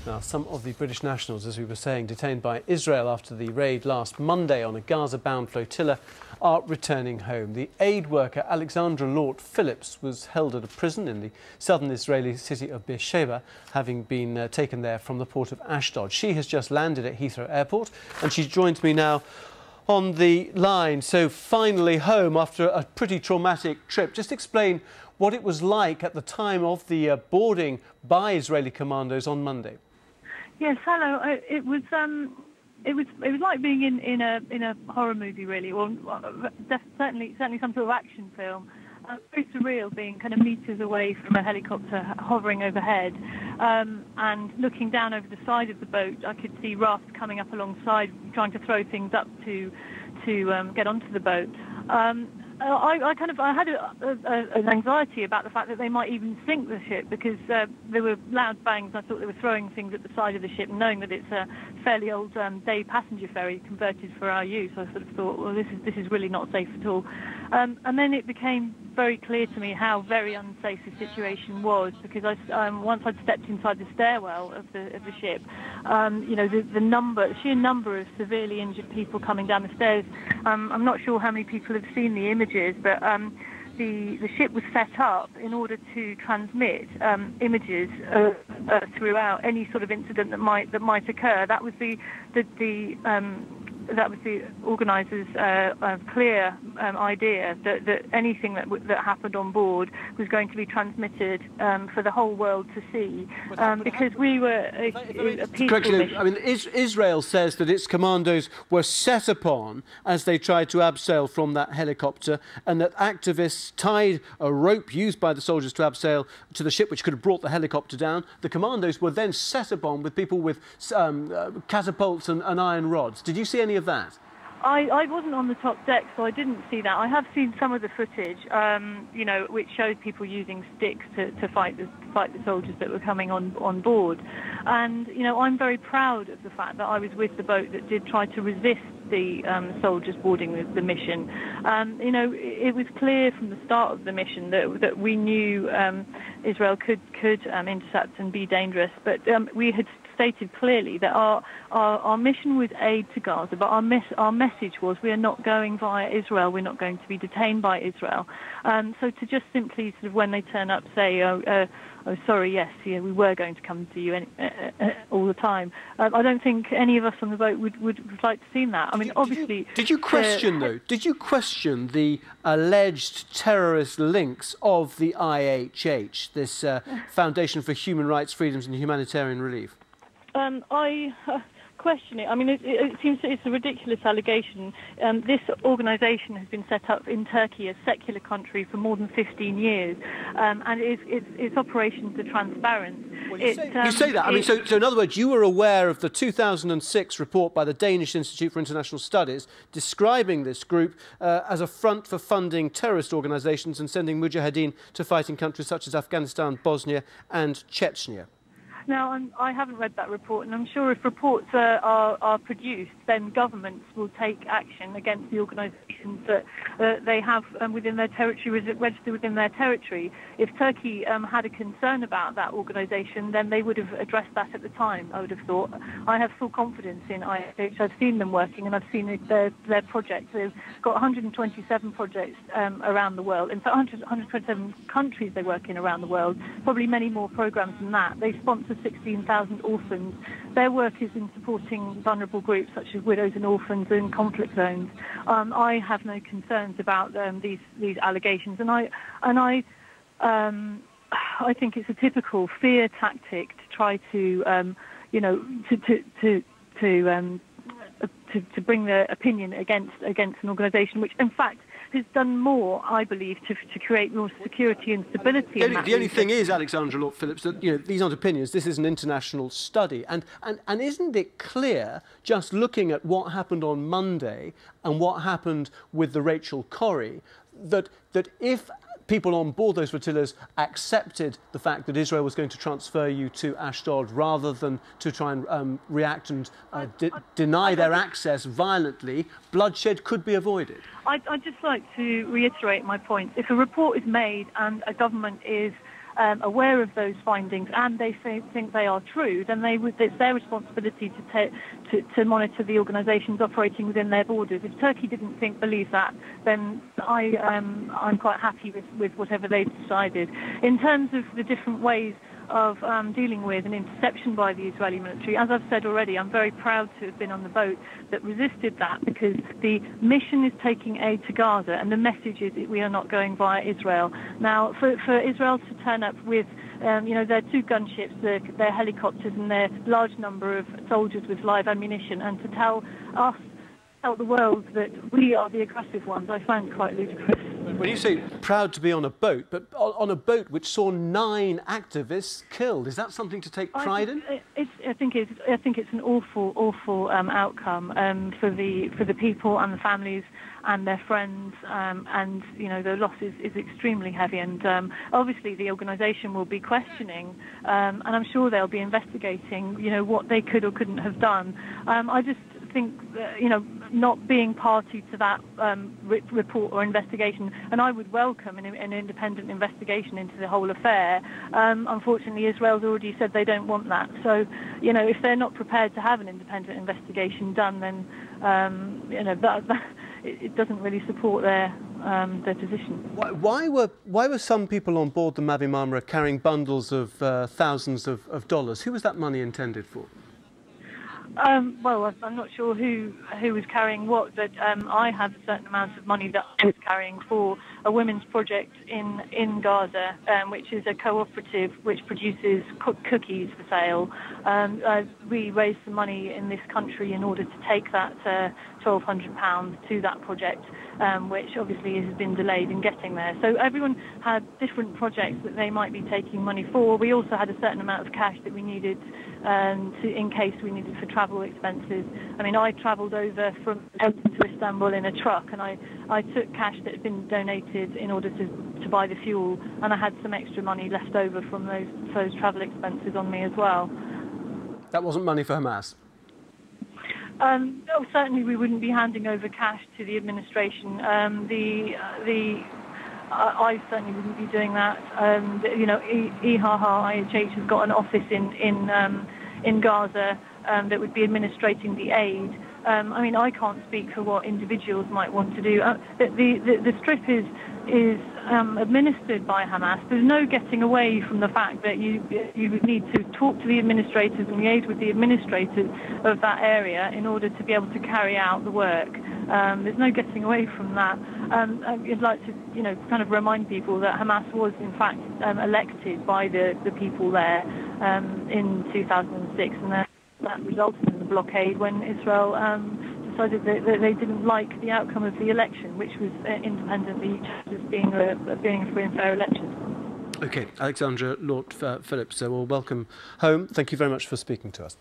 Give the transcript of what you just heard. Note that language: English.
Now, some of the British nationals, as we were saying, detained by Israel after the raid last Monday on a Gaza-bound flotilla, are returning home. The aid worker Alexandra Lort-Phillips was held at a prison in the southern Israeli city of Beersheba, having been taken there from the port of Ashdod. She has just landed at Heathrow Airport, and she joins me now on the line. So finally home after a pretty traumatic trip. Just explain what it was like at the time of the boarding by Israeli commandos on Monday. Yes, hello. It was like being in a horror movie, really, or certainly some sort of action film. Very surreal, being kind of meters away from a helicopter hovering overhead, and looking down over the side of the boat. I could see rafts coming up alongside, trying to throw things up to get onto the boat. I had an anxiety about the fact that they might even sink the ship, because there were loud bangs. I thought they were throwing things at the side of the ship, knowing that it's a fairly old day passenger ferry converted for our use. I sort of thought, well, this is really not safe at all. And then it became very clear to me how very unsafe the situation was, because once I'd stepped inside the stairwell of the ship, you know, the sheer number of severely injured people coming down the stairs. I'm not sure how many people have seen the images, but the ship was set up in order to transmit images throughout any sort of incident that might occur. That was the organisers' clear idea that anything that happened on board was going to be transmitted for the whole world to see, because we were a peaceful mission. I mean, Israel says that its commandos were set upon as they tried to abseil from that helicopter, and that activists tied a rope used by the soldiers to abseil to the ship, which could have brought the helicopter down. The commandos were then set upon with people with catapults and iron rods. Did you see any of that? I wasn't on the top deck, so I didn't see that. I have seen some of the footage, you know, which showed people using sticks to fight the soldiers that were coming on board. And, you know, I'm very proud of the fact that I was with the boat that did try to resist the soldiers boarding the mission. You know, it was clear from the start of the mission that we knew Israel could intercept and be dangerous, but we had stated clearly that our mission was aid to Gaza, but our message was, we are not going via Israel, we're not going to be detained by Israel. So to just simply sort of, when they turn up, say, oh sorry, yes, yeah, we were going to come to you all the time. I don't think any of us on the boat would have liked to see that. I mean, obviously... Did you question, though, did you question the alleged terrorist links of the IHH, this Foundation for Human Rights, Freedoms and Humanitarian Relief? I question it. I mean, it seems it's a ridiculous allegation. This organisation has been set up in Turkey, a secular country, for more than 15 years, and its operations are transparent. Well, you say that. I mean, so in other words, you were aware of the 2006 report by the Danish Institute for International Studies describing this group as a front for funding terrorist organisations and sending mujahideen to fight in countries such as Afghanistan, Bosnia and Chechnya. Now, I haven't read that report, and I'm sure if reports are produced, then governments will take action against the organisations that they have within their territory, registered within their territory. If Turkey had a concern about that organisation, then they would have addressed that at the time, I would have thought. I have full confidence in IHH. I've seen them working, and I've seen their projects. They've got 127 projects around the world. In fact, 127 countries they work in around the world, probably many more programmes than that. They sponsor 16,000 orphans. Their work is in supporting vulnerable groups such as widows and orphans in conflict zones. I have no concerns about these allegations, and I think it's a typical fear tactic to try to you know, to bring their opinion against an organisation which, in fact, has done more, I believe, to create more security and stability. The only thing is, Alexandra Lort-Phillips, that, you know, these aren't opinions. This is an international study, and isn't it clear, just looking at what happened on Monday and what happened with the Rachel Corrie, that if people on board those flotillas accepted the fact that Israel was going to transfer you to Ashdod rather than to try and react and deny their access violently, bloodshed could be avoided? I'd just like to reiterate my point. If a report is made and a government is aware of those findings and they think they are true, then it's their responsibility to monitor the organisations operating within their borders. If Turkey didn't believe that, then I'm quite happy with whatever they've decided. In terms of the different ways of dealing with an interception by the Israeli military, as I've said already, I'm very proud to have been on the boat that resisted that, because the mission is taking aid to Gaza and the message is that we are not going via Israel. Now, for Israel to turn up with their 2 gunships, their helicopters and their large number of soldiers with live ammunition, and to tell the world that we are the aggressive ones, I find quite ludicrous. When you say proud to be on a boat, but on a boat which saw 9 activists killed, is that something to take pride in? I think it's an awful outcome for the people and the families and their friends, and the loss is extremely heavy. And obviously the organisation will be questioning, and I'm sure they'll be investigating, what they could or couldn't have done. I just think that, not being party to that report or investigation, and I would welcome an independent investigation into the whole affair. Unfortunately, Israel's already said they don't want that. So, if they're not prepared to have an independent investigation done, then it doesn't really support their position. Why were some people on board the Mavi Marmara carrying bundles of thousands of dollars? Who was that money intended for? Well, I'm not sure who was carrying what, but I have a certain amount of money that I was carrying for a women's project in Gaza, which is a cooperative which produces cookies for sale. We raised some money in this country in order to take that £1,200 to that project, which obviously has been delayed in getting there. So everyone had different projects that they might be taking money for. We also had a certain amount of cash that we needed in case we needed for travel expenses. I mean, I travelled over from Elton to Istanbul in a truck, and I took cash that had been donated in order to buy the fuel, and I had some extra money left over from those travel expenses on me as well. That wasn't money for Hamas? No, certainly we wouldn't be handing over cash to the administration. I certainly wouldn't be doing that. IHH has got an office in Gaza that would be administrating the aid. I mean, I can't speak for what individuals might want to do. The strip is administered by Hamas. There's no getting away from the fact that you would need to talk to the administrators and liaise with the administrators of that area in order to be able to carry out the work. There's no getting away from that. I'd like to, kind of remind people that Hamas was in fact elected by the people there in 2006, and that resulted in the blockade when Israel decided that they didn't like the outcome of the election, which was independently as being a free and fair election. OK, Alexandra Lort-Phillips, well, welcome home. Thank you very much for speaking to us.